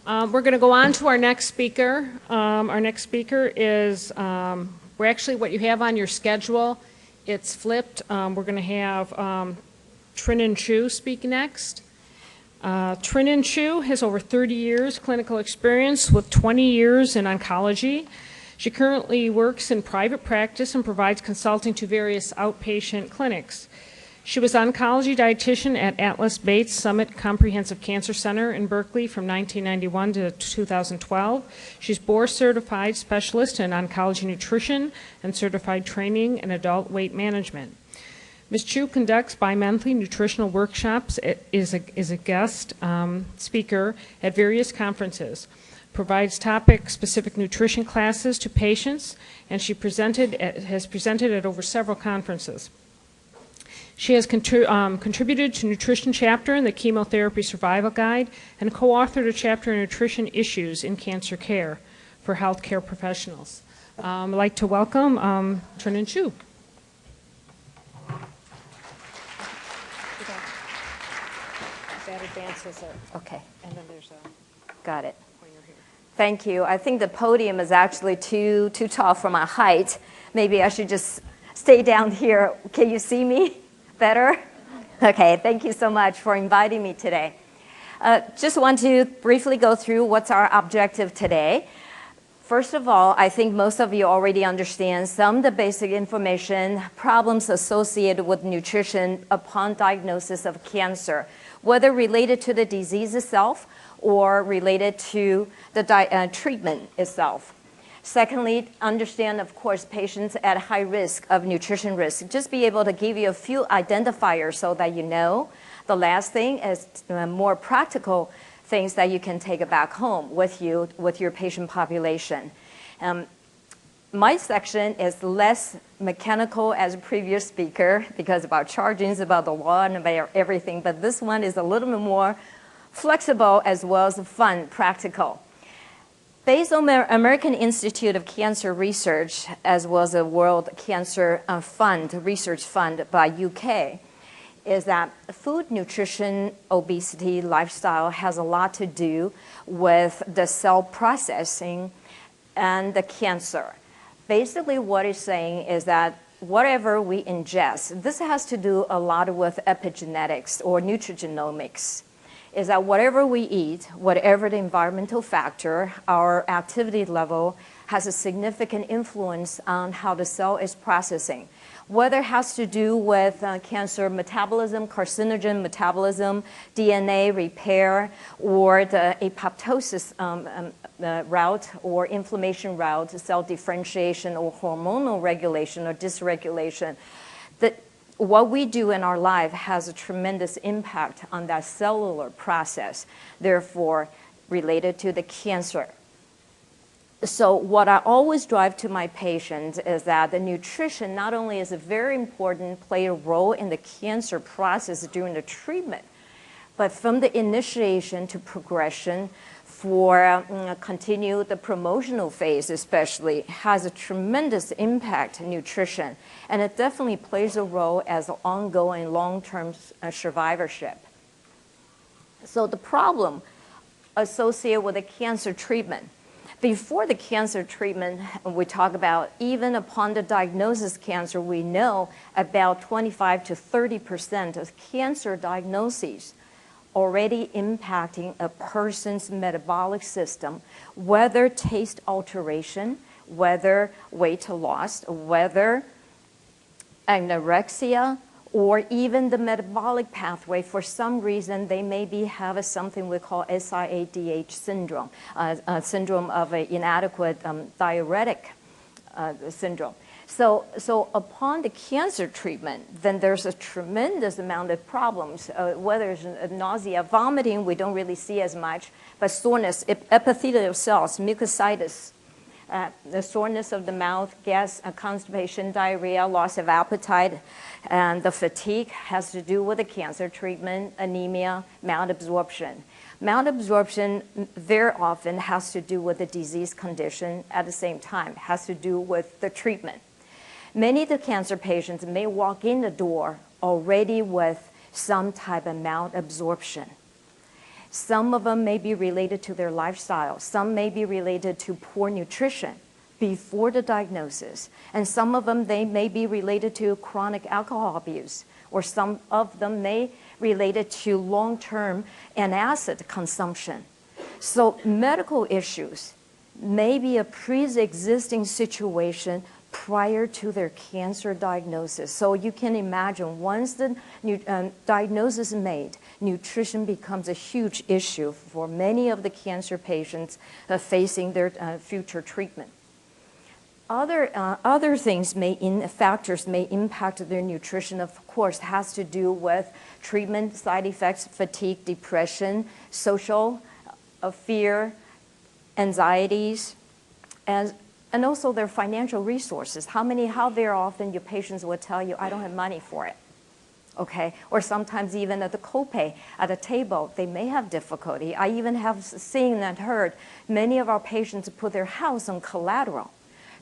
We're going to go on to our next speaker. Our next speaker is, we're actually what you have on your schedule. It's flipped. We're going to have Tinrin Chew speak next. Tinrin Chew has over 30 years clinical experience with 20 years in oncology. She currently works in private practice and provides consulting to various outpatient clinics. She was oncology dietitian at Atlas Bates Summit Comprehensive Cancer Center in Berkeley from 1991 to 2012. She's board certified specialist in oncology nutrition and certified training in adult weight management. Ms. Chew conducts bi-monthly nutritional workshops, is a guest speaker at various conferences, provides topic-specific nutrition classes to patients, and she has presented at over several conferences. She has contributed to nutrition chapter in the Chemotherapy Survival Guide and co-authored a chapter in nutrition issues in cancer care for healthcare professionals. I'd like to welcome Tinrin Chew. That advances it. Okay. And then there's a Got it. pointer here. Thank you. I think the podium is actually too tall for my height. Maybe I should just stay down here. Can you see me better? Okay, thank you so much for inviting me today. Just want to briefly go through what's our objective today. First of all, I think most of you already understand some of the basic information, problems associated with nutrition upon diagnosis of cancer, whether related to the disease itself or related to the treatment itself. Secondly, understand, of course, patients at high risk of nutrition risk. Just be able to give you a few identifiers so that you know. The last thing is more practical things that you can take back home with you, with your patient population. My section is less mechanical as a previous speaker because about charging is about the law and about everything, but this one is a little bit more flexible as well as fun, practical. Based on the American Institute of Cancer Research, as well as the World Cancer Fund, Research Fund by UK, is that food, nutrition, obesity, lifestyle has a lot to do with the cell processing and the cancer. Basically what it's saying is that whatever we ingest, this has to do a lot with epigenetics or nutrigenomics, is that whatever we eat, whatever the environmental factor, our activity level has a significant influence on how the cell is processing. Whether it has to do with cancer metabolism, carcinogen metabolism, DNA repair, or the apoptosis route or inflammation route, cell differentiation or hormonal regulation or dysregulation. What we do in our life has a tremendous impact on that cellular process, therefore related to the cancer. So what I always drive to my patients is that the nutrition not only is very important, play a role in the cancer process during the treatment, but from the initiation to progression for continue the promotional phase especially has a tremendous impact in nutrition, and it definitely plays a role as an ongoing long-term survivorship. So the problem associated with the cancer treatment. Before the cancer treatment, we talk about even upon the diagnosis of cancer, we know about 25 to 30% of cancer diagnoses already impacting a person's metabolic system, whether taste alteration, whether weight loss, whether anorexia, or even the metabolic pathway. For some reason, they maybe have something we call SIADH syndrome, syndrome of an inadequate diuretic syndrome. So upon the cancer treatment, then there's a tremendous amount of problems, whether it's nausea, vomiting, we don't really see as much, but soreness, epithelial cells, mucositis, the soreness of the mouth, gas, constipation, diarrhea, loss of appetite, and the fatigue has to do with the cancer treatment, anemia, malabsorption. Malabsorption very often has to do with the disease condition at the same time, has to do with the treatment. Many of the cancer patients may walk in the door already with some type of malabsorption. Some of them may be related to their lifestyle. Some may be related to poor nutrition before the diagnosis. And some of them, they may be related to chronic alcohol abuse, or some of them may related to long-term antacid consumption. So medical issues may be a pre-existing situation prior to their cancer diagnosis. So you can imagine once the diagnosis is made, nutrition becomes a huge issue for many of the cancer patients facing their future treatment. Other things factors may impact their nutrition, of course, has to do with treatment side effects, fatigue, depression, social fear, anxieties, and also their financial resources. How very often your patients will tell you, I don't have money for it, okay? Or sometimes even at the copay, at a table, they may have difficulty. I even have seen and heard many of our patients put their house on collateral.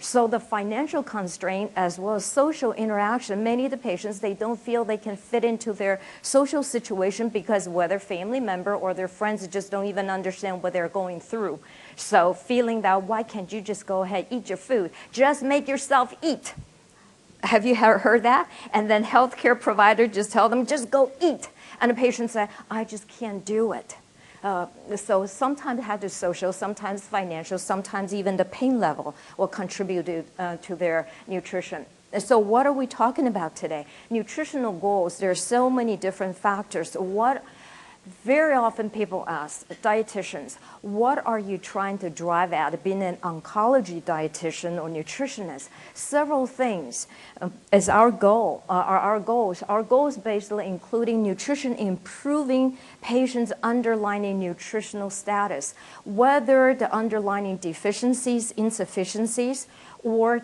So the financial constraint as well as social interaction, many of the patients, they don't feel they can fit into their social situation because whether family member or their friends just don't even understand what they're going through. So feeling that, why can't you just go ahead, eat your food? Just make yourself eat. Have you heard that? And then healthcare provider just tell them, just go eat. And the patient say, I just can't do it. So sometimes it has to social, sometimes financial, sometimes even the pain level will contribute to their nutrition. And so what are we talking about today? Nutritional goals, there are so many different factors. Very often people ask dietitians, what are you trying to drive at being an oncology dietitian or nutritionist? Several things is our goal, our goals. Our goals basically including nutrition, improving patients' underlying nutritional status, whether the underlying deficiencies, insufficiencies, or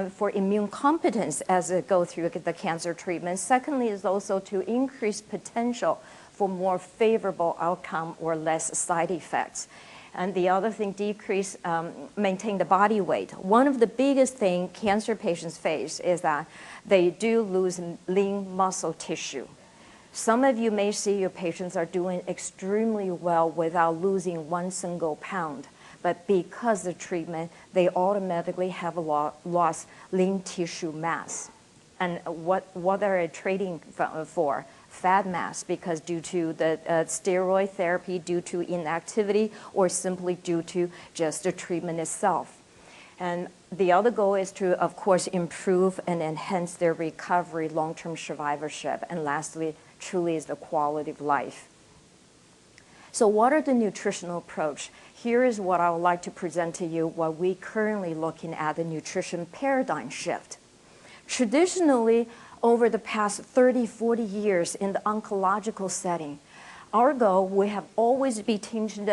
for immune competence as it goes through the cancer treatment. Secondly is also to increase potential for more favorable outcome or less side effects. And the other thing, maintain the body weight. One of the biggest things cancer patients face is that they do lose lean muscle tissue. Some of you may see your patients are doing extremely well without losing 1 single pound, but because of treatment, they automatically have lost lean tissue mass. And what are they trading for? Fat mass, because due to the steroid therapy, due to inactivity, or simply due to just the treatment itself. And the other goal is to, of course, improve and enhance their recovery, long-term survivorship, and lastly, truly is the quality of life. So what are the nutritional approach? Here is what I would like to present to you what we currently looking at the nutrition paradigm shift. Traditionally, over the past 30, 40 years in the oncological setting, our goal, we have always been teaching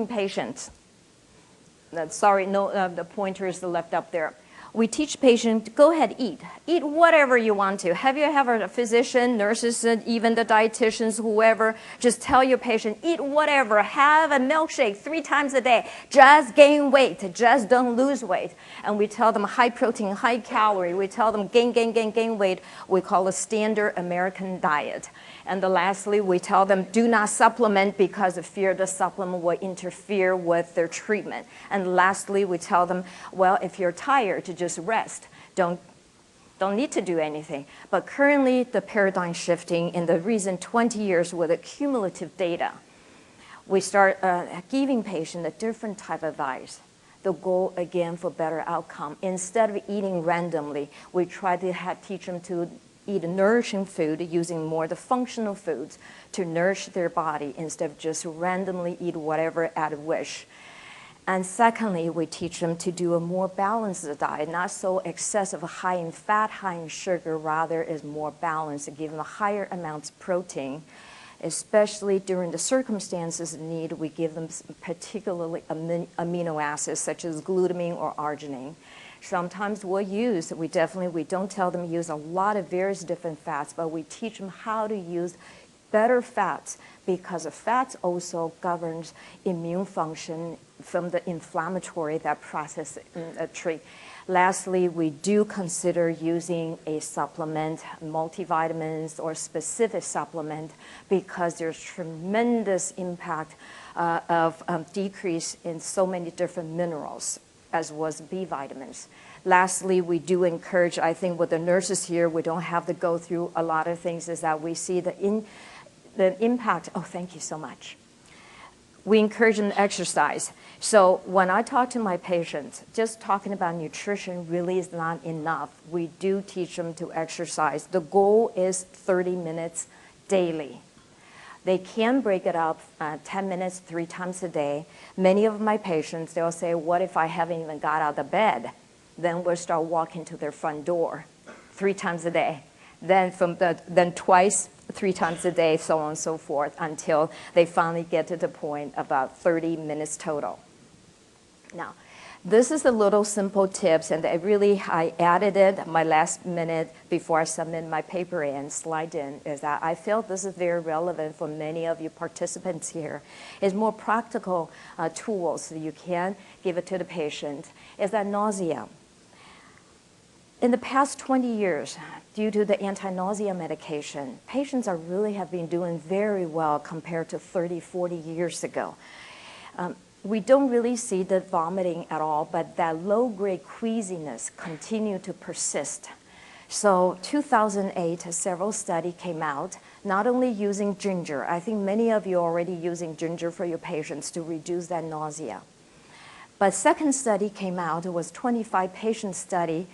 patients. The pointer is left up there. We teach patients, go ahead, eat. Eat whatever you want to. Have you ever a physician, nurses, even the dietitians, whoever, just tell your patient, eat whatever. Have a milkshake 3 times a day. Just gain weight. Just don't lose weight. And we tell them high protein, high calorie. We tell them gain weight. We call it standard American diet. And lastly, we tell them do not supplement because of fear the supplement will interfere with their treatment. And lastly, we tell them, well, if you're tired, to just rest. Don't need to do anything. But currently, the paradigm shifting in the recent 20 years with the cumulative data, we start giving patients a different type of advice. The goal, again, for better outcome. Instead of eating randomly, we try to teach them to eat nourishing food using more the functional foods to nourish their body instead of just randomly eat whatever at wish. And secondly, we teach them to do a more balanced diet, not so excessive, high in fat, high in sugar, rather is more balanced, give them higher amounts of protein. Especially during the circumstances of need, we give them particularly amino acids such as glutamine or arginine. Sometimes we don't tell them use a lot of various different fats, but we teach them how to use better fats because the fats also governs immune function from the inflammatory that process Lastly, we do consider using a supplement, multivitamins or specific supplement, because there's tremendous impact of decrease in so many different minerals, as was B vitamins. Lastly, we do encourage, I think with the nurses here, we don't have to go through a lot of things, is that we see the impact. Oh, thank you so much. We encourage them to exercise. So when I talk to my patients, just talking about nutrition really is not enough. We do teach them to exercise. The goal is 30 minutes daily. They can break it up 10 minutes 3 times a day. Many of my patients, they'll say, what if I haven't even got out of bed? Then we'll start walking to their front door 3 times a day. Then twice, 3 times a day, so on and so forth, until they finally get to the point about 30 minutes total. Now, this is a little simple tips, and I added it my last minute before I submit my paper and slide in, is that I feel this is very relevant for many of you participants here. It's more practical tools so you can give it to the patient. Is that nausea? In the past 20 years, due to the anti-nausea medication, patients have been doing very well compared to 30, 40 years ago. We don't really see the vomiting at all, but that low-grade queasiness continue to persist. So 2008, several studies came out, not only using ginger. I think many of you are already using ginger for your patients to reduce that nausea. But second study came out, it was 25-patient study,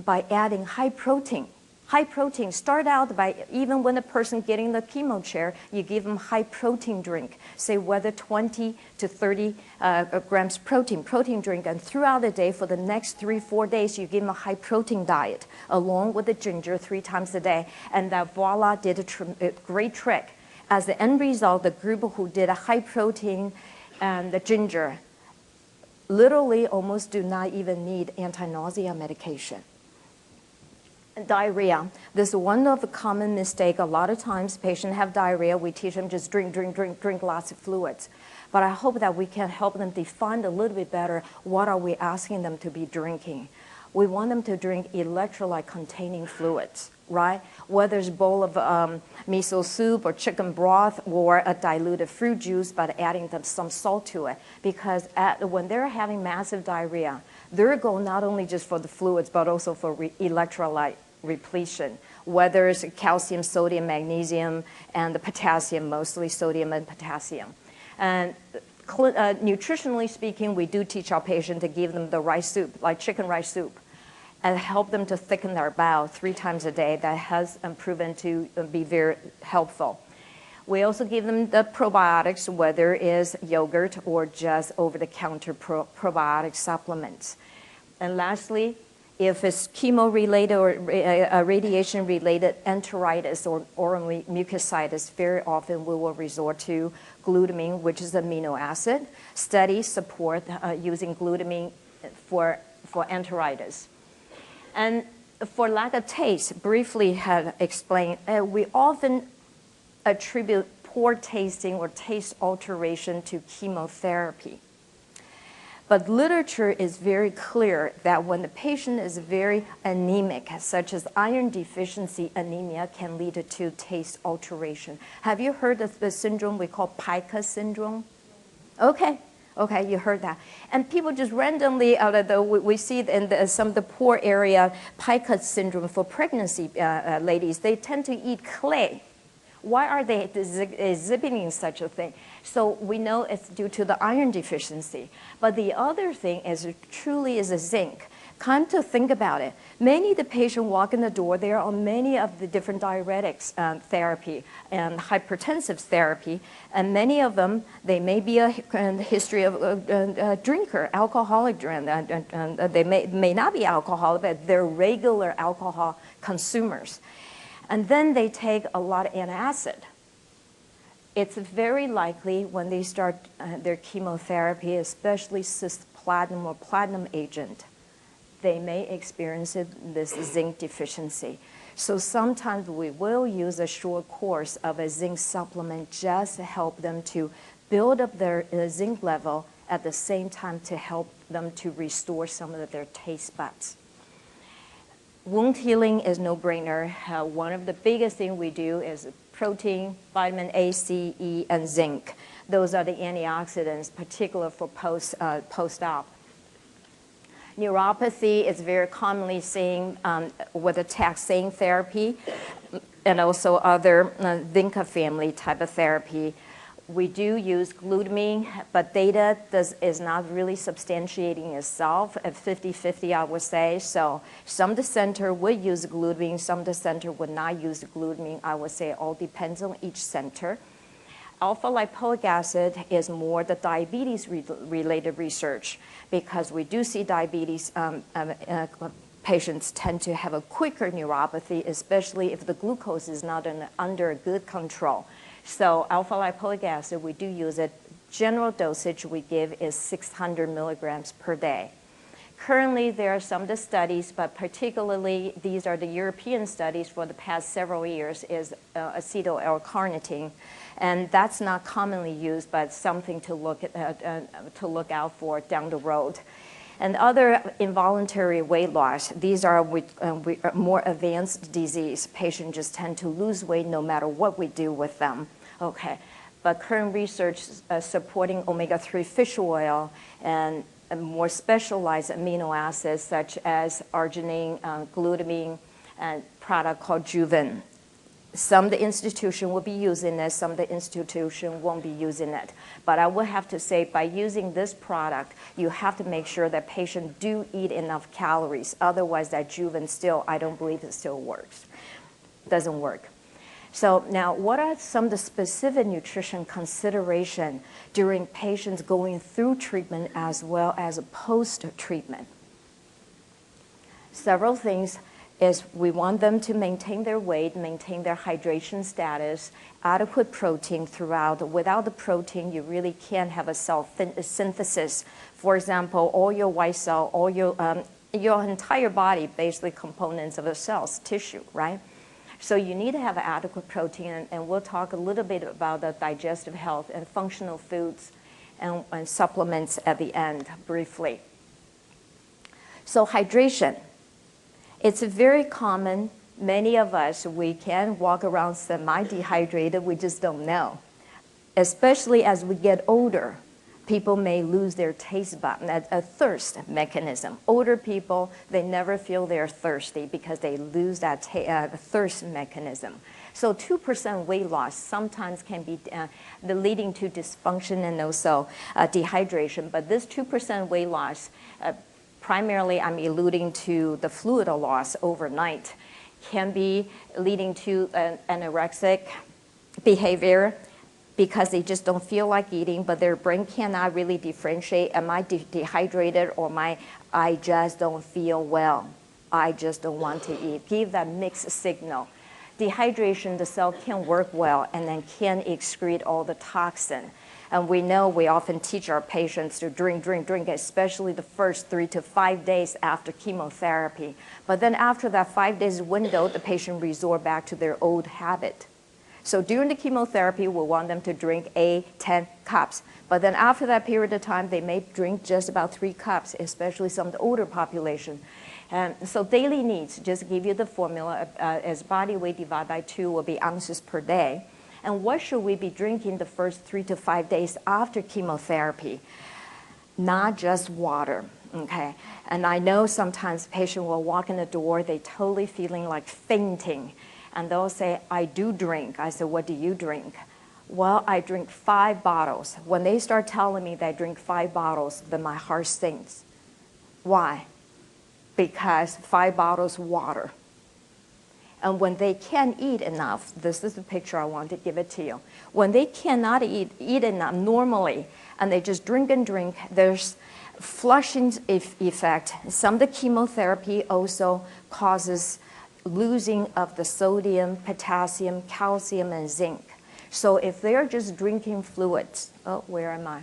by adding high protein. High protein, start out by, even when a person getting the chemo chair, you give them high protein drink, say whether 20 to 30 grams protein drink, and throughout the day for the next 3-4 days, you give them a high protein diet, along with the ginger 3 times a day, and that voila, did a great trick. As the end result, the group who did a high protein and the ginger literally almost do not even need anti-nausea medication. Diarrhea. This is one of the common mistakes. A lot of times patients have diarrhea. We teach them just drink lots of fluids. But I hope that we can help them define a little bit better what are we asking them to be drinking. We want them to drink electrolyte-containing fluids, right? Whether it's a bowl of miso soup or chicken broth or a diluted fruit juice, but adding some salt to it. Because when they're having massive diarrhea, they're going not only just for the fluids, but also for electrolyte repletion, whether it's calcium, sodium, magnesium, and the potassium, mostly sodium and potassium. And nutritionally speaking, we do teach our patients to give them the rice soup, like chicken rice soup, and help them to thicken their bowel 3 times a day. That has proven to be very helpful. We also give them the probiotics, whether it is yogurt or just over-the-counter probiotic supplements. And lastly, if it's chemo-related or radiation-related enteritis or oral mucositis, very often we will resort to glutamine, which is amino acid. Studies support using glutamine for enteritis. And for lack of taste, briefly have explained, we often attribute poor tasting or taste alteration to chemotherapy. But literature is very clear that when the patient is very anemic, such as iron deficiency anemia, can lead to taste alteration. Have you heard of the syndrome we call pica syndrome? Okay, you heard that. And people just randomly, we see in some of the poor area, pica syndrome for pregnancy ladies, they tend to eat clay. Why are they exhibiting such a thing? So we know it's due to the iron deficiency. But the other thing is truly is a zinc. Come to think about it. Many of the patients walk in the door, they are on many of the different diuretics therapy and hypertensive therapy, and many of them, they may be a history of a drinker, alcoholic drinker. They may not be alcoholic, but they're regular alcohol consumers. And then they take a lot of antacid. It's very likely when they start their chemotherapy, especially cisplatin or platinum agent, they may experience this zinc deficiency. So sometimes we will use a short course of a zinc supplement just to help them to build up their zinc level at the same time to help them to restore some of their taste buds. Wound healing is no-brainer. One of the biggest things we do is protein, vitamin A, C, E, and zinc. Those are the antioxidants, particularly for post-op. Neuropathy is very commonly seen with the taxane therapy and also other Vinca family type of therapy. We do use glutamine, but data is not really substantiating itself at 50-50, I would say. So some of the center would use glutamine, some of the center would not use glutamine. I would say it all depends on each center. Alpha lipoic acid is more the diabetes-related research because we do see diabetes patients tend to have a quicker neuropathy, especially if the glucose is not under good control. So alpha lipoic acid, we do use it. General dosage we give is 600 milligrams per day. Currently, there are some of the studies, but particularly these are the European studies for the past several years, is Acetyl-L-Carnitine. And that's not commonly used, but something to look out for down the road. And other involuntary weight loss, these are more advanced disease. Patients just tend to lose weight no matter what we do with them. Okay, but current research supporting omega-3 fish oil and more specialized amino acids such as arginine, glutamine, and product called Juven. Some of the institution will be using it, some of the institution won't be using it. But I would have to say by using this product, you have to make sure that patients do eat enough calories. Otherwise, that Juven still, I don't believe it still works. Doesn't work. So now, what are some of the specific nutrition consideration during patients going through treatment as well as post-treatment? Several things is we want them to maintain their weight, maintain their hydration status, adequate protein throughout. Without the protein, you really can't have a cell synthesis. For example, all your white cell, all your entire body, basically components of the cells, tissue, right? So you need to have adequate protein, and we'll talk a little bit about the digestive health and functional foods and supplements at the end, briefly. So hydration. It's very common. Many of us, we can walk around semi-dehydrated, we just don't know. Especially as we get older, people may lose their taste bud, a thirst mechanism. Older people, they never feel they're thirsty because they lose that thirst mechanism. So 2% weight loss sometimes can be leading to dysfunction and also dehydration. But this 2% weight loss, primarily I'm alluding to the fluid loss overnight, can be leading to an anorexic behavior because they just don't feel like eating, but their brain cannot really differentiate, am I dehydrated or I just don't feel well. I just don't want to eat. Give that mixed signal. Dehydration, the cell can't work well and then can't excrete all the toxin. And we know we often teach our patients to drink, especially the first 3 to 5 days after chemotherapy. But then after that 5 days window, the patient resort back to their old habit. So during the chemotherapy, we want them to drink 10 cups. But then after that period of time, they may drink just about 3 cups, especially some of the older population. And so daily needs, just give you the formula, as body weight divided by 2 will be ounces per day. And what should we be drinking the first 3 to 5 days after chemotherapy? Not just water, okay? And I know sometimes patients will walk in the door, they totally feeling like fainting. And they'll say, I do drink. I said, what do you drink? Well, I drink 5 bottles. When they start telling me they drink 5 bottles, then my heart sinks. Why? Because 5 bottles water. And when they can't eat enough, this is the picture I want to give it to you. When they cannot eat enough normally, and they just drink and drink, there's flushing effect. Some of the chemotherapy also causes losing of the sodium, potassium, calcium, and zinc. So if they're just drinking fluids, where am I?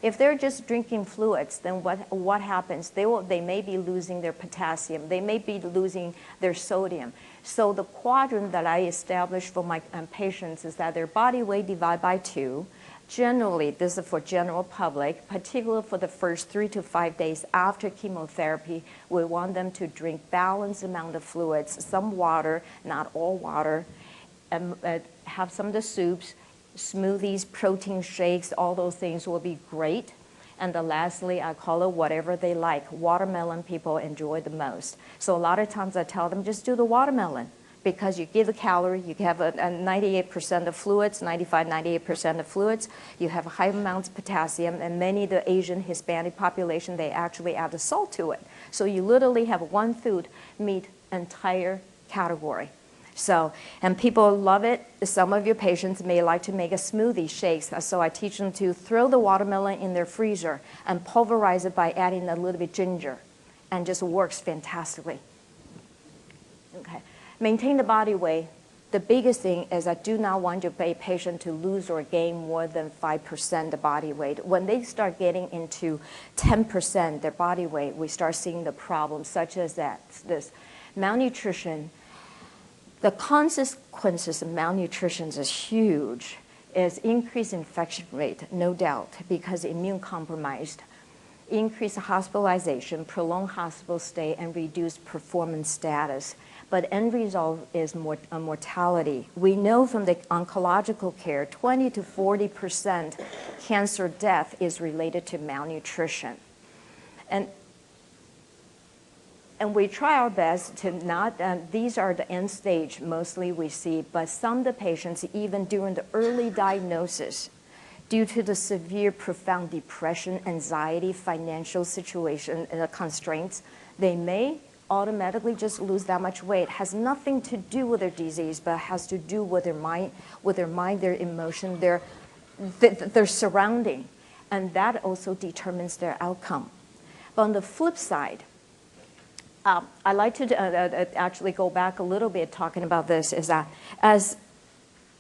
If they're just drinking fluids, then what happens? They may be losing their potassium. They may be losing their sodium. So the quadrant that I established for my patients is that their body weight divided by 2, Generally, this is for general public, particularly for the first 3 to 5 days after chemotherapy, we want them to drink balanced amount of fluids, some water, not all water, and have some of the soups, smoothies, protein shakes, all those things will be great. And then lastly, I call it whatever they like. Watermelon people enjoy the most. So a lot of times I tell them, just do the watermelon, because you give the calorie, you have a 98% of fluids, 95, 98% of fluids, you have high amounts of potassium, and many of the Asian Hispanic population, they actually add the salt to it. So you literally have one food meet entire category. So, and people love it. Some of your patients may like to make a smoothie shakes. So I teach them to throw the watermelon in their freezer and pulverize it by adding a little bit ginger, and just works fantastically. Okay. Maintain the body weight. The biggest thing is I do not want your patient to lose or gain more than 5% the body weight. When they start getting into 10% their body weight, we start seeing the problems such as this malnutrition. The consequences of malnutrition is huge. Is increased infection rate, no doubt, because immune compromised, increased hospitalization, prolonged hospital stay, and reduced performance status. But end result is mortality. We know from the oncological care, 20 to 40% cancer death is related to malnutrition. And we try our best to not, these are the end stage mostly we see, but some of the patients, even during the early diagnosis, due to the severe, profound depression, anxiety, financial situation, and the constraints, they may automatically just lose that much weight. It has nothing to do with their disease, but has to do with their mind, their emotion, their surrounding. And that also determines their outcome. But on the flip side, I like to actually go back a little bit talking about this, is that as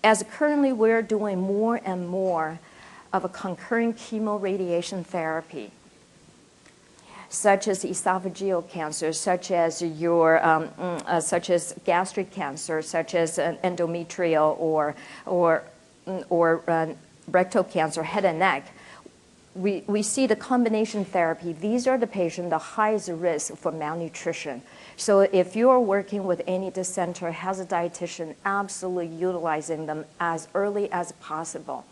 currently we're doing more and more of a concurrent chemoradiation therapy, such as esophageal cancer, such as gastric cancer, such as endometrial or rectal cancer, head and neck. We see the combination therapy. These are the patients the highest risk for malnutrition. So if you're working with any of the center, has a dietitian, absolutely utilizing them as early as possible.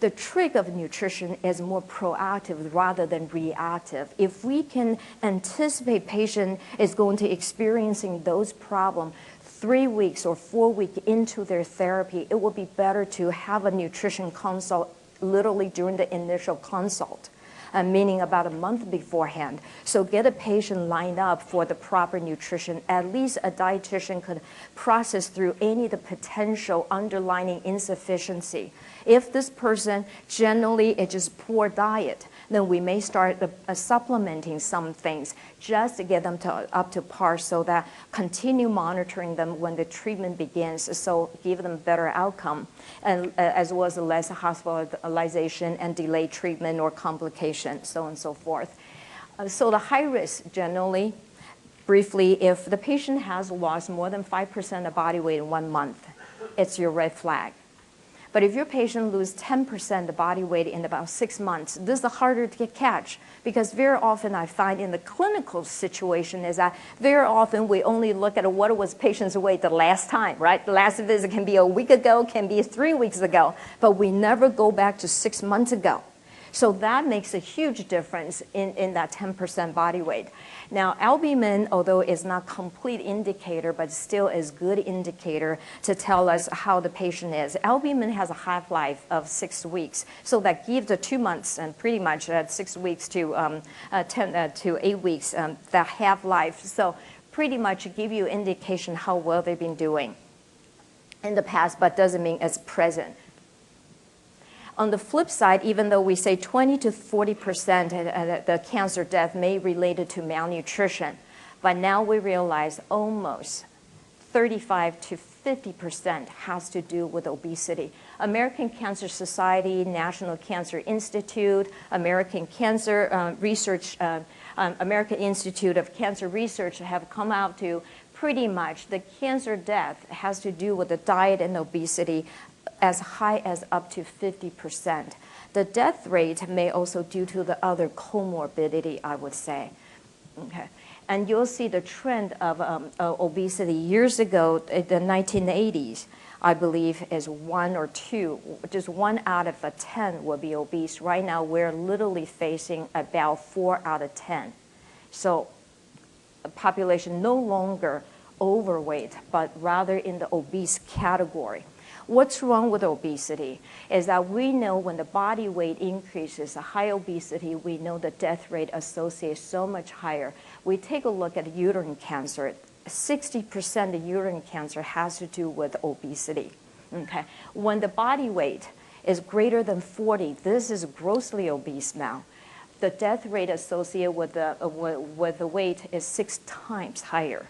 The trick of nutrition is more proactive rather than reactive. If we can anticipate patient is going to experiencing those problems 3 weeks or 4 weeks into their therapy, it would be better to have a nutrition consult literally during the initial consult, meaning about a month beforehand. So get a patient lined up for the proper nutrition. At least a dietitian could process through any of the potential underlying insufficiency. If this person generally is just poor diet, then we may start supplementing some things just to get them up to par, so that continue monitoring them when the treatment begins, so give them better outcome, and as well as less hospitalization and delayed treatment or complication, so on and so forth. So the high risk generally, briefly, if the patient has lost more than 5% of body weight in 1 month, it's your red flag. But if your patient loses 10% the body weight in about 6 months, this is harder to catch, because very often I find in the clinical situation is that very often we only look at what was patient's weight the last time, right? The last visit can be a week ago, can be 3 weeks ago, but we never go back to 6 months ago. So that makes a huge difference in that 10% body weight. Now, albumin, although it's not complete indicator, but still is good indicator to tell us how the patient is. Albumin has a half-life of 6 weeks, so that gives the 2 months and pretty much 6 weeks to 10 to 8 weeks that half-life. So pretty much give you indication how well they've been doing in the past, but doesn't mean it's present. On the flip side, even though we say 20 to 40% the cancer death may be related to malnutrition, but now we realize almost 35 to 50% has to do with obesity. American Cancer Society, National Cancer Institute, American Cancer Research, American Institute of Cancer Research have come out to pretty much the cancer death has to do with the diet and obesity as high as up to 50%. The death rate may also due to the other comorbidity, I would say. Okay. And you'll see the trend of obesity years ago, in the 1980s, I believe is 1 or 2, just 1 out of 10 will be obese. Right now, we're literally facing about 4 out of 10. So a population no longer overweight, but rather in the obese category. What's wrong with obesity is that we know when the body weight increases, a high obesity, we know the death rate associated so much higher. We take a look at uterine cancer. 60% of uterine cancer has to do with obesity. Okay? When the body weight is greater than 40, this is grossly obese now. The death rate associated with the weight is 6 times higher.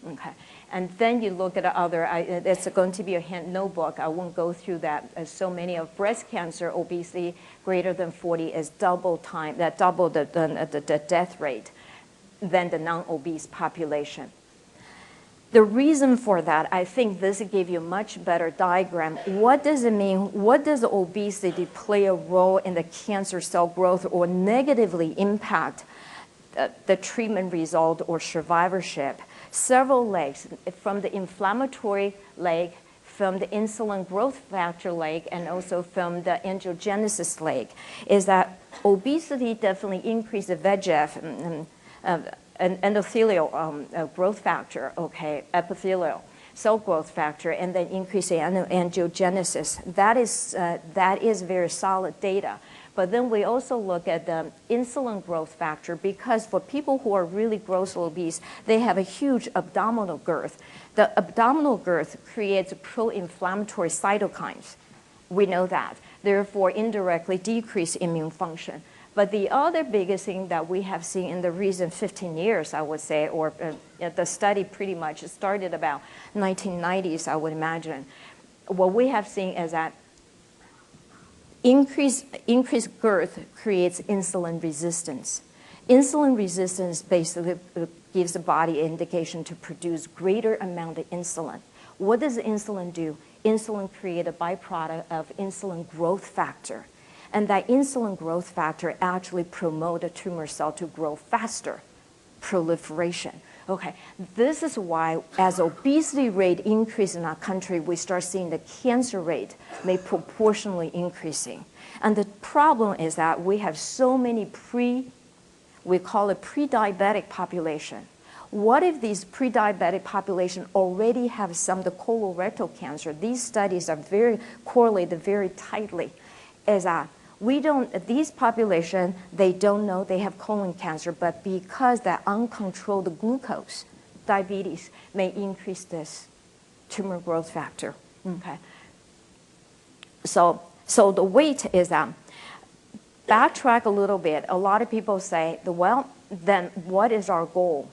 Okay. And then you look at the other, it's going to be a notebook. I won't go through that. As so many of breast cancer, obesity greater than 40 is double the death rate than the non-obese population. The reason for that, I think this gave you a much better diagram. What does it mean? What does obesity play a role in the cancer cell growth or negatively impact the treatment result or survivorship? Several legs, from the inflammatory leg, from the insulin growth factor leg, and also from the angiogenesis leg, is that obesity definitely increases the VEGF, and endothelial growth factor, okay, epithelial cell growth factor, and then increase the angiogenesis. That is very solid data. But then we also look at the insulin growth factor, because for people who are really grossly obese, they have a huge abdominal girth. The abdominal girth creates pro-inflammatory cytokines. We know that. Therefore, indirectly decrease immune function. But the other biggest thing that we have seen in the recent 15 years, I would say, or the study pretty much started about 1990s, I would imagine. What we have seen is that increased girth creates insulin resistance. Insulin resistance basically gives the body an indication to produce greater amount of insulin. What does insulin do? Insulin creates a byproduct of insulin growth factor. And that insulin growth factor actually promotes the tumor cell to grow faster, proliferation. Okay, this is why as obesity rate increases in our country, we start seeing the cancer rate may proportionally increasing. And the problem is that we have so many we call it pre-diabetic population. What if these pre-diabetic population already have some of the colorectal cancer? These studies are very correlated very tightly. Is that these population, they don't know they have colon cancer, but because that uncontrolled glucose, diabetes may increase this tumor growth factor. Okay. So the weight is backtrack a little bit. A lot of people say, well, then what is our goal?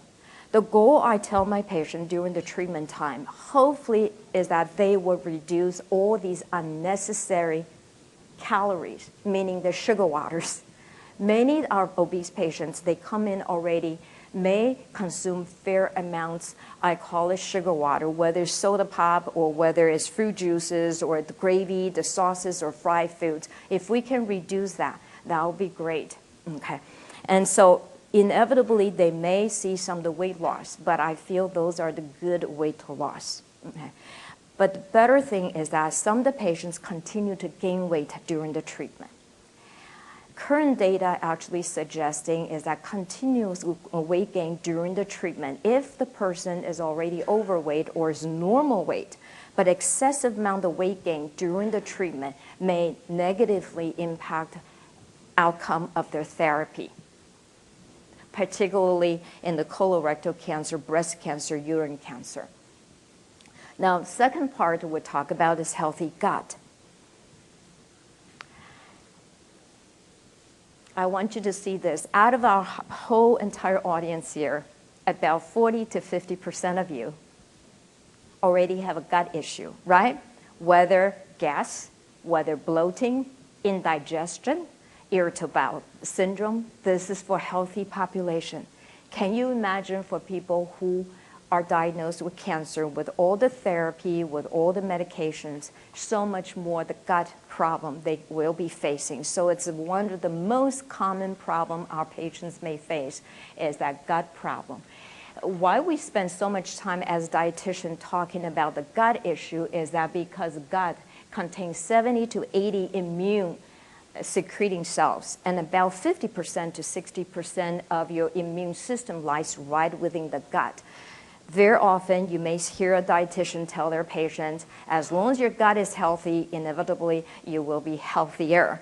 The goal I tell my patient during the treatment time, hopefully, is that they will reduce all these unnecessary calories, meaning the sugar waters. Many of our obese patients, they come in already, may consume fair amounts, I call it sugar water, whether it's soda pop or whether it's fruit juices or the gravy, the sauces or fried foods. If we can reduce that, that would be great. Okay. And so inevitably, they may see some of the weight loss, but I feel those are the good weight loss. Okay. But the better thing is that some of the patients continue to gain weight during the treatment. Current data actually suggesting is that continuous weight gain during the treatment, if the person is already overweight or is normal weight, but excessive amount of weight gain during the treatment may negatively impact outcome of their therapy, particularly in the colorectal cancer, breast cancer, uterine cancer. Now, the second part we'll talk about is healthy gut. I want you to see this. Out of our whole entire audience here, about 40 to 50% of you already have a gut issue, right? Whether gas, whether bloating, indigestion, irritable bowel syndrome. This is for healthy population. Can you imagine for people who are diagnosed with cancer, with all the therapy, with all the medications, so much more the gut problem they will be facing. So it's one of the most common problem our patients may face is that gut problem. Why we spend so much time as dietitian talking about the gut issue is that because gut contains 70 to 80 immune secreting cells, and about 50% to 60% of your immune system lies right within the gut. Very often, you may hear a dietitian tell their patients, as long as your gut is healthy, inevitably, you will be healthier.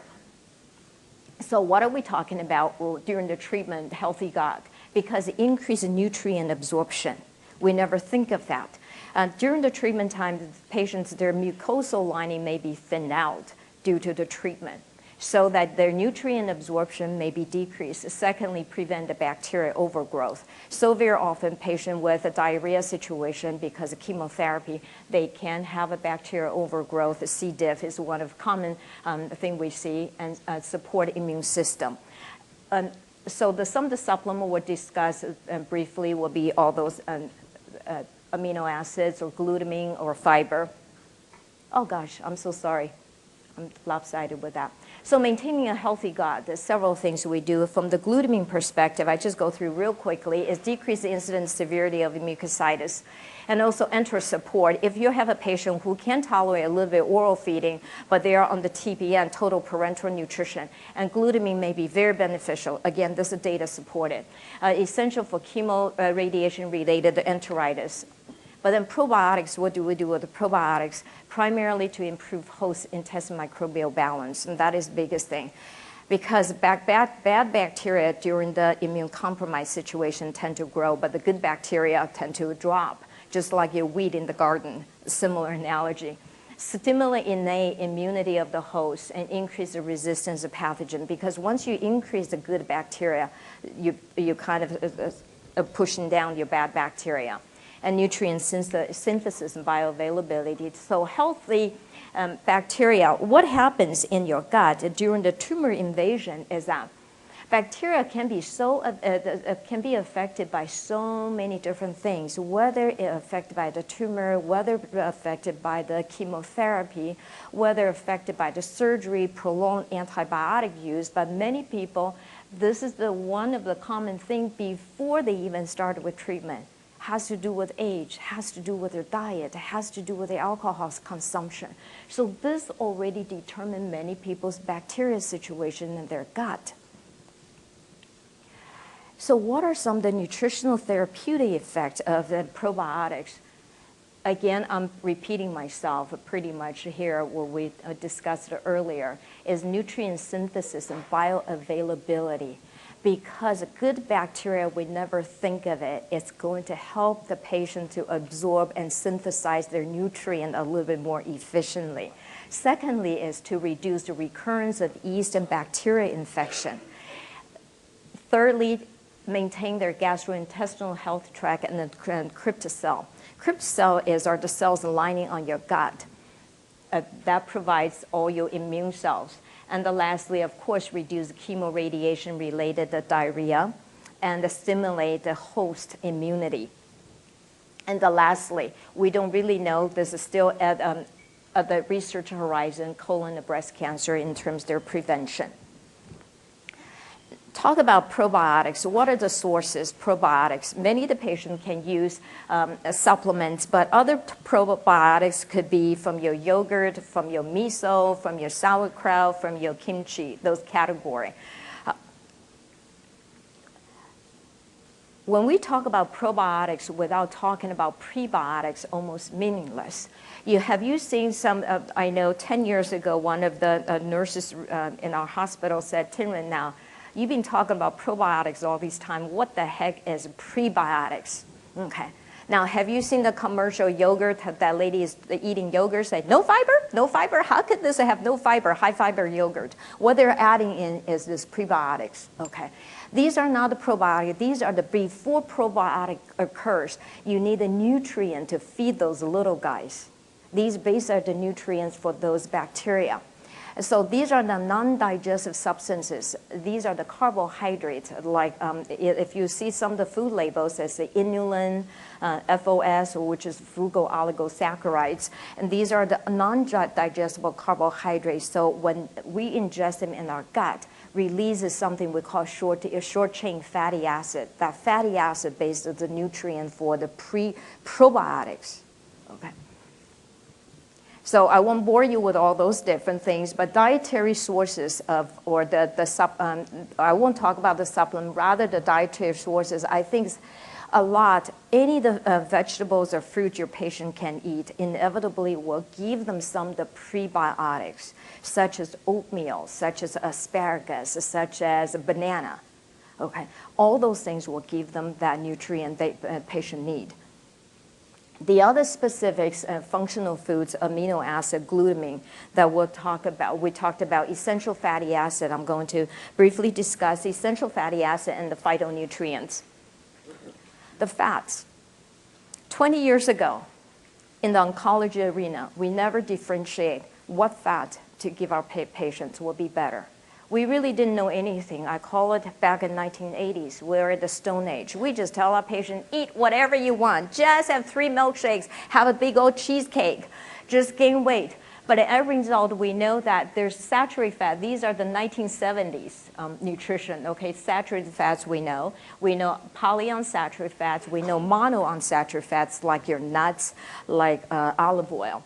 So what are we talking about during the treatment, healthy gut? Because it increases nutrient absorption. We never think of that. During the treatment time, the patients, their mucosal lining may be thinned out due to the treatment, so that their nutrient absorption may be decreased. Secondly, prevent the bacteria overgrowth. So very often, patient with a diarrhea situation because of chemotherapy, they can have a bacterial overgrowth. C-diff is one of common thing we see, and support immune system. So some of the supplement we'll discuss briefly will be all those amino acids or glutamine or fiber. Oh gosh, I'm so sorry. I'm lopsided with that. So maintaining a healthy gut, there's several things we do. From the glutamine perspective, I just go through real quickly, is decrease the incidence severity of mucositis, and also enter support. If you have a patient who can tolerate a little bit oral feeding, but they are on the TPN, total parenteral nutrition, and glutamine may be very beneficial. Again, this is data supported. Essential for chemo radiation-related enteritis. But then probiotics, what do we do with the probiotics? Primarily to improve host intestinal microbial balance, and that is the biggest thing. Because bad bacteria during the immune compromised situation tend to grow, but the good bacteria tend to drop, just like your weed in the garden, similar analogy. Stimulate innate immunity of the host and increase the resistance of pathogen, because once you increase the good bacteria, you kind of pushing down your bad bacteria. And nutrient synthesis and bioavailability. So healthy bacteria, what happens in your gut during the tumor invasion is that bacteria can be can be affected by so many different things, whether it's affected by the tumor, whether affected by the chemotherapy, whether affected by the surgery, prolonged antibiotic use. But many people, this is one of the common things before they even started with treatment. Has to do with age, has to do with their diet, has to do with the alcohol consumption. So this already determined many people's bacterial situation in their gut. So what are some of the nutritional therapeutic effects of the probiotics? Again, I'm repeating myself pretty much here what we discussed earlier, is nutrient synthesis and bioavailability. Because good bacteria, we never think of it, it's going to help the patient to absorb and synthesize their nutrient a little bit more efficiently. Secondly is to reduce the recurrence of yeast and bacteria infection. Thirdly, maintain their gastrointestinal health tract and cryptocell. Cryptocell are the cells lining on your gut. That provides all your immune cells. And lastly, of course, reduce chemoradiation-related diarrhea and stimulate the host immunity. And lastly, we don't really know, this is still at the research horizon, colon and breast cancer in terms of their prevention. Talk about probiotics. What are the sources? Probiotics. Many of the patients can use supplements, but other probiotics could be from your yogurt, from your miso, from your sauerkraut, from your kimchi, those categories. When we talk about probiotics without talking about prebiotics, almost meaningless. Have you seen some, I know 10 years ago, one of the nurses in our hospital said, Tinrin, now, you've been talking about probiotics all this time. What the heck is prebiotics? Okay. Now, have you seen the commercial yogurt? That lady is eating yogurt, say, no fiber? No fiber? How could this have no fiber, high fiber yogurt? What they're adding in is this prebiotics. Okay. These are not the probiotics. These are before probiotic occurs, you need a nutrient to feed those little guys. These are the nutrients for those bacteria. So these are the non-digestive substances. These are the carbohydrates. Like if you see some of the food labels, they say inulin, FOS, which is frugal oligosaccharides. And these are the non-digestible carbohydrates. So when we ingest them in our gut, releases something we call short-chain fatty acid. That fatty acid base is the nutrient for the probiotics. Okay. So I won't bore you with all those different things, but dietary sources of, or I won't talk about the supplement, rather the dietary sources, I think a lot, any of the vegetables or fruit your patient can eat inevitably will give them some of the prebiotics, such as oatmeal, such as asparagus, such as a banana. Okay, all those things will give them that nutrient the patient need. The other specifics, functional foods, amino acid, glutamine, that we'll talk about. We talked about essential fatty acid. I'm going to briefly discuss essential fatty acid and the phytonutrients. The fats. 20 years ago, in the oncology arena, we never differentiate what fat to give our patients will be better. We really didn't know anything. I call it back in 1980s. We're at the Stone Age. We just tell our patient, eat whatever you want. Just have 3 milkshakes. Have a big old cheesecake. Just gain weight. But as a result, we know that there's saturated fat. These are the 1970s nutrition. Okay, saturated fats we know. We know polyunsaturated fats. We know monounsaturated fats like your nuts, like olive oil.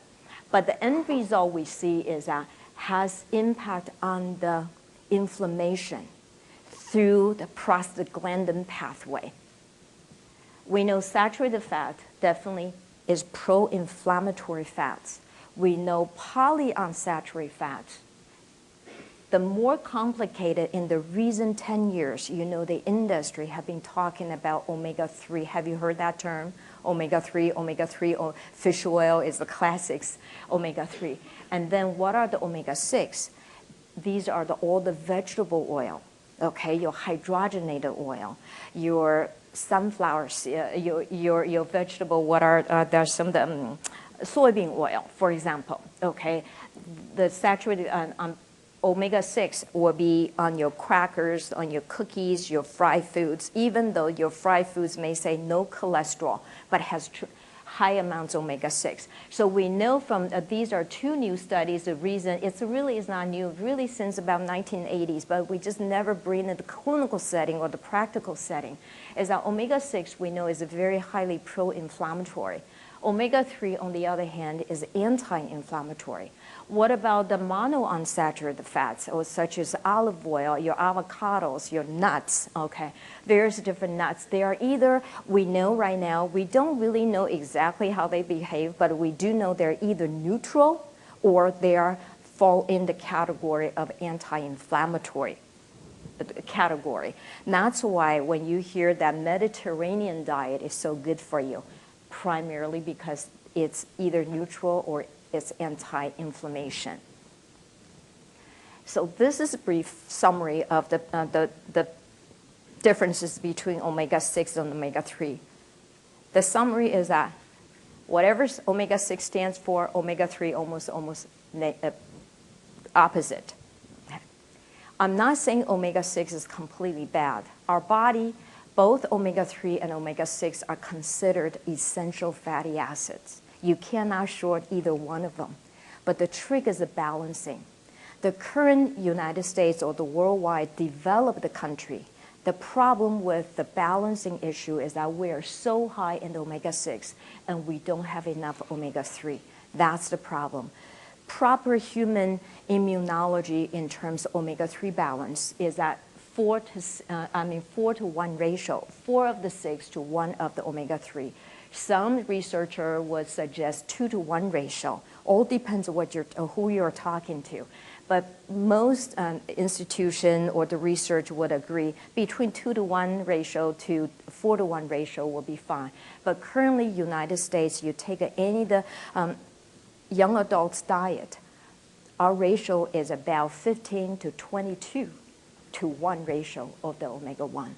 But the end result we see is that has impact on the inflammation through the prostaglandin pathway. We know saturated fat definitely is pro-inflammatory fats. We know polyunsaturated fats. The more complicated in the recent 10 years, you know, the industry have been talking about omega-3. Have you heard that term? Omega-3, or fish oil is the classics, omega-3. And then what are the omega-6? These are all the vegetable oil, okay? Your hydrogenated oil, your sunflower, your vegetable, what are, there's some, soybean oil, for example, okay? The saturated omega-6 will be on your crackers, on your cookies, your fried foods, even though your fried foods may say no cholesterol, but has high amounts of omega-6. So we know from, these are 2 new studies, the reason, it's really is not new, really since about 1980s, but we just never bring it the clinical setting or the practical setting, is that omega-6 we know is very highly pro-inflammatory. Omega-3, on the other hand, is anti-inflammatory. What about the monounsaturated fats, or such as olive oil, your avocados, your nuts, okay? There's different nuts. They are either, we know right now, we don't really know exactly how they behave, but we do know they're either neutral or they are fall in the category of anti-inflammatory category. That's why when you hear that Mediterranean diet is so good for you, primarily because it's either neutral or it's anti-inflammation. So this is a brief summary of the differences between omega-6 and omega-3. The summary is that whatever omega-6 stands for, omega-3 almost opposite. I'm not saying omega-6 is completely bad. Our body, both omega-3 and omega-6 are considered essential fatty acids. You cannot short either one of them. But the trick is the balancing. The current United States or the worldwide developed country, the problem with the balancing issue is that we are so high in the omega-6 and we don't have enough omega-3. That's the problem. Proper human immunology in terms of omega-3 balance is that 4 to 1 ratio, 4 of the 6 to 1 of the omega-3. Some researcher would suggest 2 to 1 ratio. All depends on what who you're talking to. But most institution or the research would agree between 2 to 1 ratio to 4 to 1 ratio will be fine. But currently, United States, you take any of the young adults diet, our ratio is about 15 to 22 to 1 ratio of the omega-1.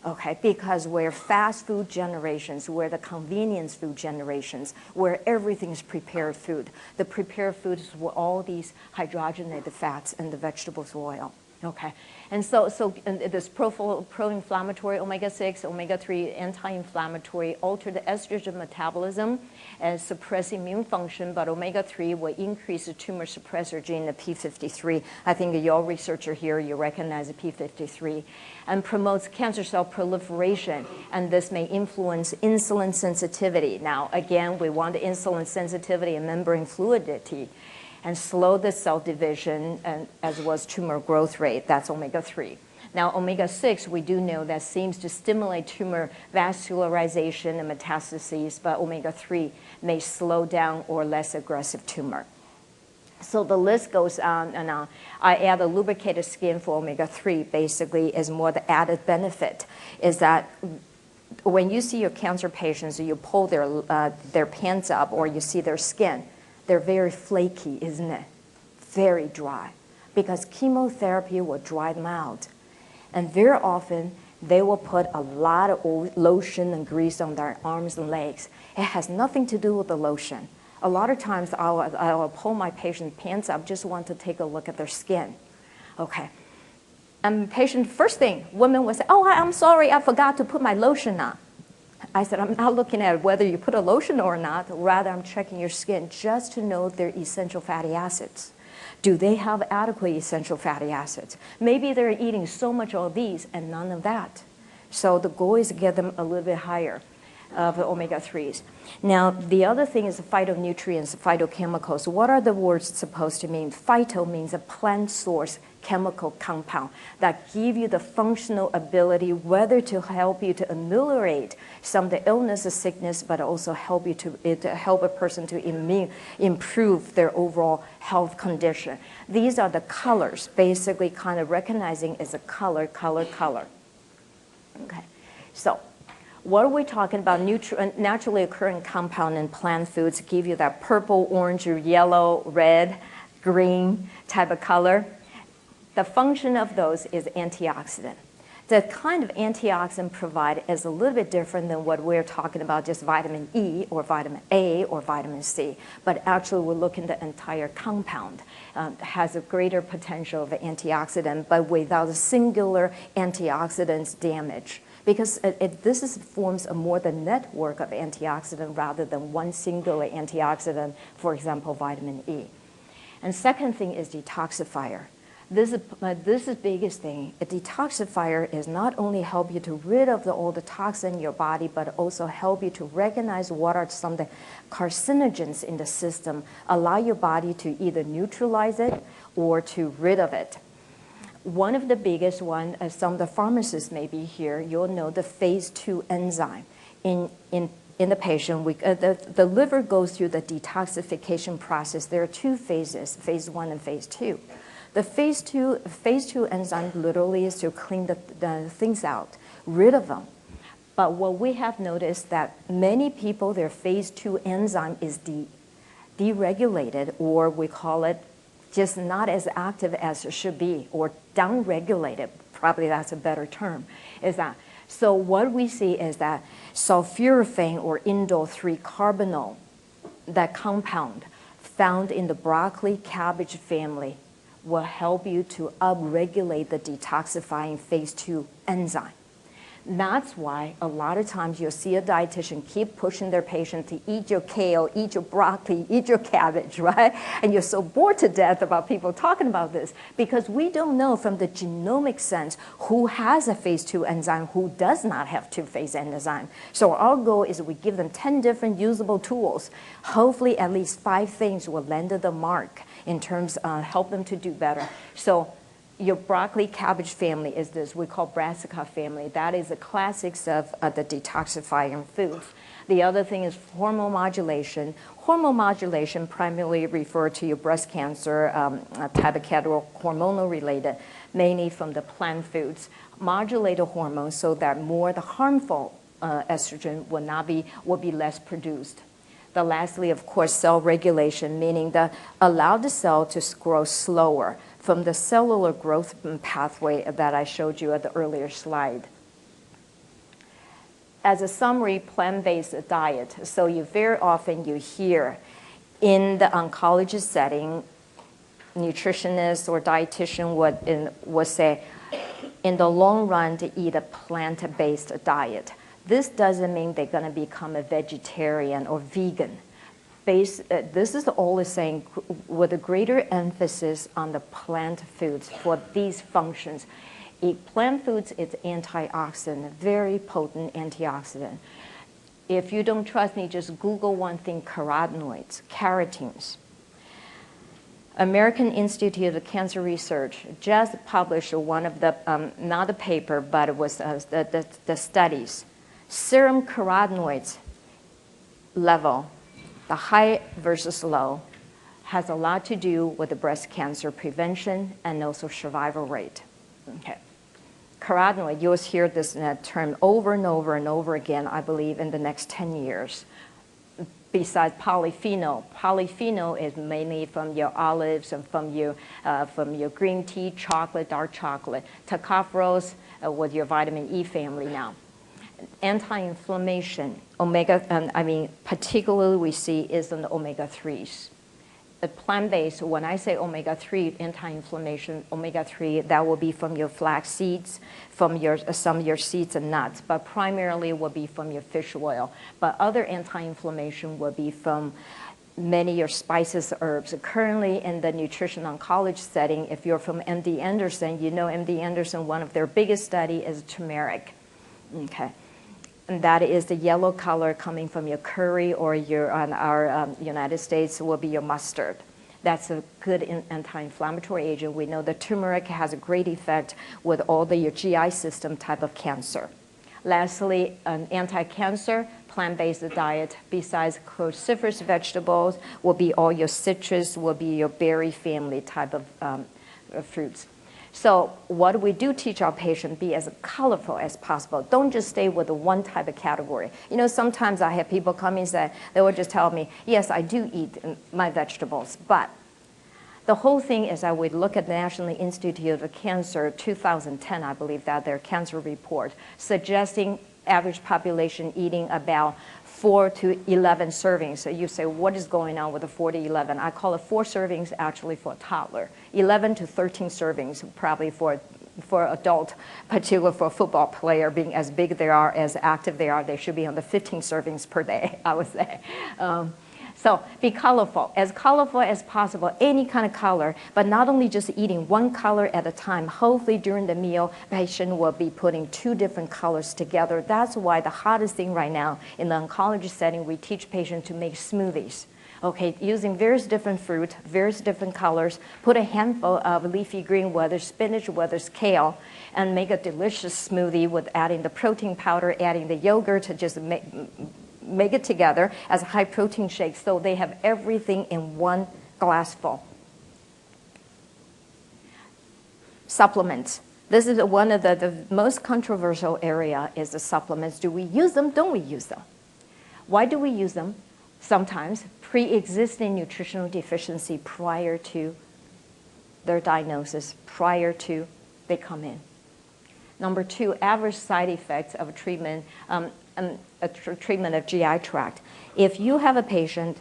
Okay, because we're fast food generations, we're the convenience food generations, where everything is prepared food. The prepared foods were all these hydrogenated fats and the vegetables oil. Okay, and so this pro-inflammatory omega-6, omega-3, anti-inflammatory, alter the estrogen metabolism and suppress immune function, but omega-3 will increase the tumor suppressor gene, the p53. I think your researcher here, you recognize the p53, and promotes cancer cell proliferation, and this may influence insulin sensitivity. Now, again, we want the insulin sensitivity and membrane fluidity, and slow the cell division and as well as tumor growth rate. That's omega-3. Now, omega-6, we do know that seems to stimulate tumor vascularization and metastases, but omega-3 may slow down or less aggressive tumor. So the list goes on and on. I add a lubricated skin for omega-3, basically is more the added benefit, is that when you see your cancer patients, you pull their pants up or you see their skin, they're very flaky, isn't it? Very dry, because chemotherapy will dry them out. And very often, they will put a lot of lotion and grease on their arms and legs. It has nothing to do with the lotion. A lot of times, I'll pull my patient's pants up, just want to take a look at their skin. Okay. And patient, first thing, women will say, oh, I'm sorry, I forgot to put my lotion on. I said, I'm not looking at whether you put a lotion or not, rather I'm checking your skin just to know their essential fatty acids. Do they have adequate essential fatty acids? Maybe they're eating so much of these and none of that. So the goal is to get them a little bit higher of the omega-3s. Now, the other thing is the phytonutrients, phytochemicals. What are the words supposed to mean? Phyto means a plant source chemical compound that give you the functional ability, whether to help you to ameliorate some of the illness or sickness, but also help you to help a person to improve their overall health condition. These are the colors, basically kind of recognizing as a color. Okay, so what are we talking about? Naturally occurring compound in plant foods give you that purple, orange, or yellow, red, green type of color. The function of those is antioxidant. The kind of antioxidant provided is a little bit different than what we're talking about, just vitamin E or vitamin A or vitamin C. But actually, we're looking at the entire compound. Has a greater potential of antioxidant, but without a singular antioxidants damage. Because this forms a more the network of antioxidant rather than one singular antioxidant, for example, vitamin E. And second thing is detoxifier. This is biggest thing. A detoxifier is not only help you to rid of all the toxin in your body, but also help you to recognize what are some of the carcinogens in the system, allow your body to either neutralize it or to rid of it. One of the biggest one, as some of the pharmacists may be here, you'll know the phase 2 enzyme. In the patient, the liver goes through the detoxification process. There are two phases, phase 1 and phase 2. The phase 2 enzyme literally is to clean the things out, rid of them. But what we have noticed that many people, their phase 2 enzyme is deregulated, or we call it just not as active as it should be, or downregulated, probably that's a better term, is that. So what we see is that sulforaphane or indole-3 carbinol, that compound found in the broccoli cabbage family, will help you to upregulate the detoxifying phase 2 enzyme. That's why a lot of times you'll see a dietitian keep pushing their patient to eat your kale, eat your broccoli, eat your cabbage, right? And you're so bored to death about people talking about this because we don't know from the genomic sense who has a phase 2 enzyme, who does not have 2-phase enzyme. So our goal is we give them 10 different usable tools. Hopefully at least 5 things will land the mark in terms of help them to do better. So your broccoli cabbage family is this we call brassica family. That is the classics of the detoxifying foods. The other thing is hormone modulation. Hormone modulation primarily refer to your breast cancer, type of hormonal related, mainly from the plant foods. Modulate the hormones so that more the harmful estrogen will be less produced. The lastly, of course, cell regulation, meaning allow the cell to grow slower from the cellular growth pathway that I showed you at the earlier slide. as a summary, plant-based diet. So very often you hear in the oncology setting, nutritionist or dietitian would say, in the long run, to eat a plant-based diet. This doesn't mean they're going to become a vegetarian or vegan. This is always saying with a greater emphasis on the plant foods for these functions. Plant foods is antioxidant, very potent antioxidant. If you don't trust me, just Google one thing, carotenoids, carotenes. American Institute of Cancer Research just published one of the, not a paper, but it was the studies. Serum carotenoids level, the high versus low, has a lot to do with the breast cancer prevention and also survival rate. Okay. Carotenoid, you'll hear this term over and over and over again, I believe, in the next 10 years. Besides polyphenol. Polyphenol is mainly from your olives and from your green tea, chocolate, dark chocolate. Tocopherols with your vitamin E family now. Anti-inflammation, particularly we see is in the omega-3s. The plant-based, when I say omega-3, anti-inflammation, omega-3, that will be from your flax seeds, from some of your seeds and nuts, but primarily will be from your fish oil. But other anti-inflammation will be from many of your spices, herbs. Currently in the nutrition oncology setting, if you're from MD Anderson, you know MD Anderson, one of their biggest study is turmeric. Okay. And that is the yellow color coming from your curry, or our United States will be your mustard. That's a good anti-inflammatory agent. We know that turmeric has a great effect with all your GI system type of cancer. Lastly, an anti-cancer plant-based diet besides cruciferous vegetables will be all your citrus, will be your berry family type of fruits. So what we do teach our patients, be as colorful as possible. Don't just stay with the one type of category. You know, sometimes I have people come in and say, they will just tell me, yes, I do eat my vegetables, but the whole thing is that we look at the National Institute of Cancer, 2010, I believe that their cancer report, suggesting average population eating about 4 to 11 servings. So you say, what is going on with the 4 to 11? I call it 4 servings actually for a toddler, 11 to 13 servings probably for adult, particularly for a football player, being as big they are, as active they are, they should be on the 15 servings per day, I would say. So be colorful as possible, any kind of color, but not only just eating one color at a time. Hopefully during the meal, patient will be putting 2 different colors together. That's why the hottest thing right now in the oncology setting, we teach patients to make smoothies. Okay, using various different fruit, various different colors, put a handful of leafy green, whether spinach, whether it's kale, and make a delicious smoothie with adding the protein powder, adding the yogurt to just make it together as a high protein shake, so they have everything in one glassful. Supplements. This is one of the most controversial area is the supplements. Do we use them? Don't we use them? Why do we use them? Sometimes pre-existing nutritional deficiency prior to their diagnosis, prior to they come in. Number 2, adverse side effects of treatment, treatment of GI tract. If you have a patient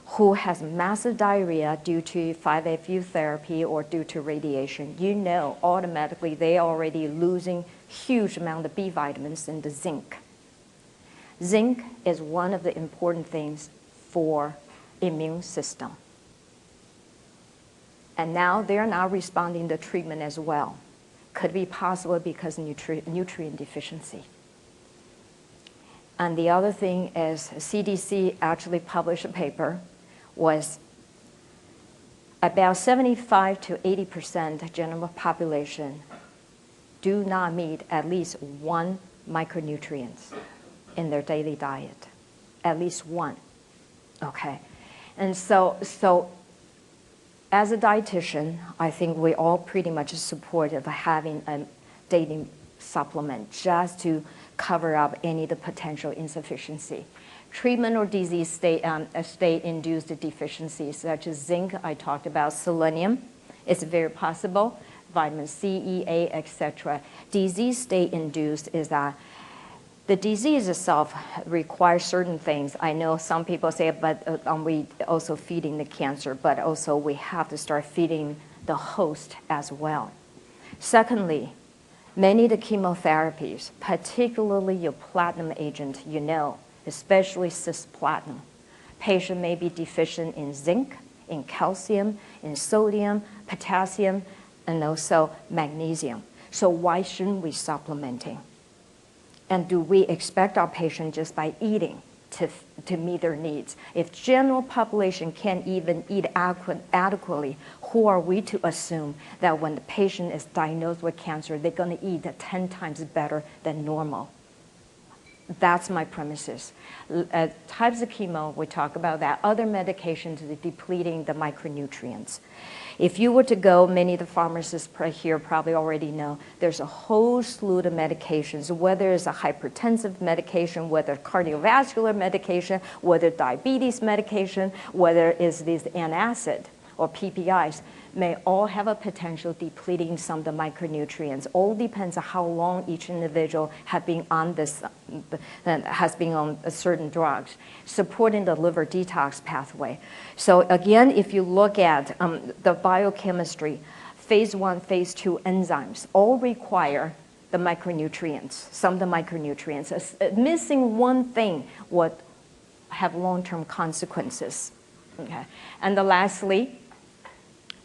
who has massive diarrhea due to 5-FU therapy or due to radiation, you know automatically they are already losing huge amount of B vitamins and the zinc. Zinc is one of the important things for immune system. And now they're now responding to treatment as well. Could be possible because nutrient deficiency. And the other thing is CDC actually published a paper, was about 75 to 80% general population do not meet at least 1 micronutrients in their daily diet, at least 1, okay? And so as a dietitian, I think we all pretty much support of having a daily supplement just to cover up any of the potential insufficiency. Treatment or disease state-induced deficiencies such as zinc, I talked about, selenium, it's very possible, vitamin C, E, A, etc. Disease state-induced is that The disease itself requires certain things. I know some people say, but we also feeding the cancer, but also we have to start feeding the host as well. Secondly, many of the chemotherapies, particularly your platinum agent, you know, especially cisplatin, patient may be deficient in zinc, in calcium, in sodium, potassium, and also magnesium. So why shouldn't we supplementing? And do we expect our patient just by eating to meet their needs? If general population can't even eat adequately, who are we to assume that when the patient is diagnosed with cancer, they're going to eat 10 times better than normal? That's my premises. Types of chemo, we talk about that. Other medications are depleting the micronutrients. If you were to go, many of the pharmacists here probably already know, there's a whole slew of medications, whether it's a hypertensive medication, whether cardiovascular medication, whether diabetes medication, whether it's these antacid or PPIs, may all have a potential depleting some of the micronutrients. All depends on how long each individual has been on certain drugs, supporting the liver detox pathway. So again, if you look at the biochemistry, phase 1, phase 2 enzymes all require the micronutrients, some of the micronutrients. Missing one thing would have long-term consequences. Okay. And lastly,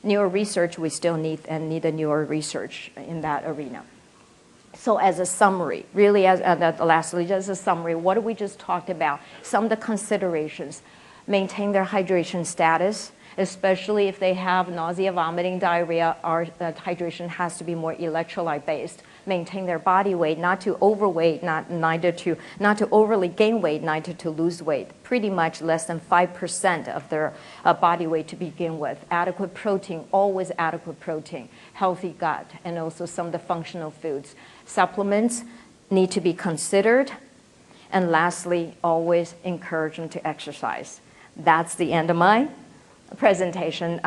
newer research, we still need a newer research in that arena. So as a summary, really lastly, just a summary, what we just talked about, some of the considerations, maintain their hydration status, especially if they have nausea, vomiting, diarrhea, our hydration has to be more electrolyte based. Maintain their body weight, not to overweight, not to overly gain weight, neither to lose weight. Pretty much less than 5% of their body weight to begin with. Adequate protein, always adequate protein. Healthy gut, and also some of the functional foods. Supplements need to be considered. And lastly, always encourage them to exercise. That's the end of my presentation.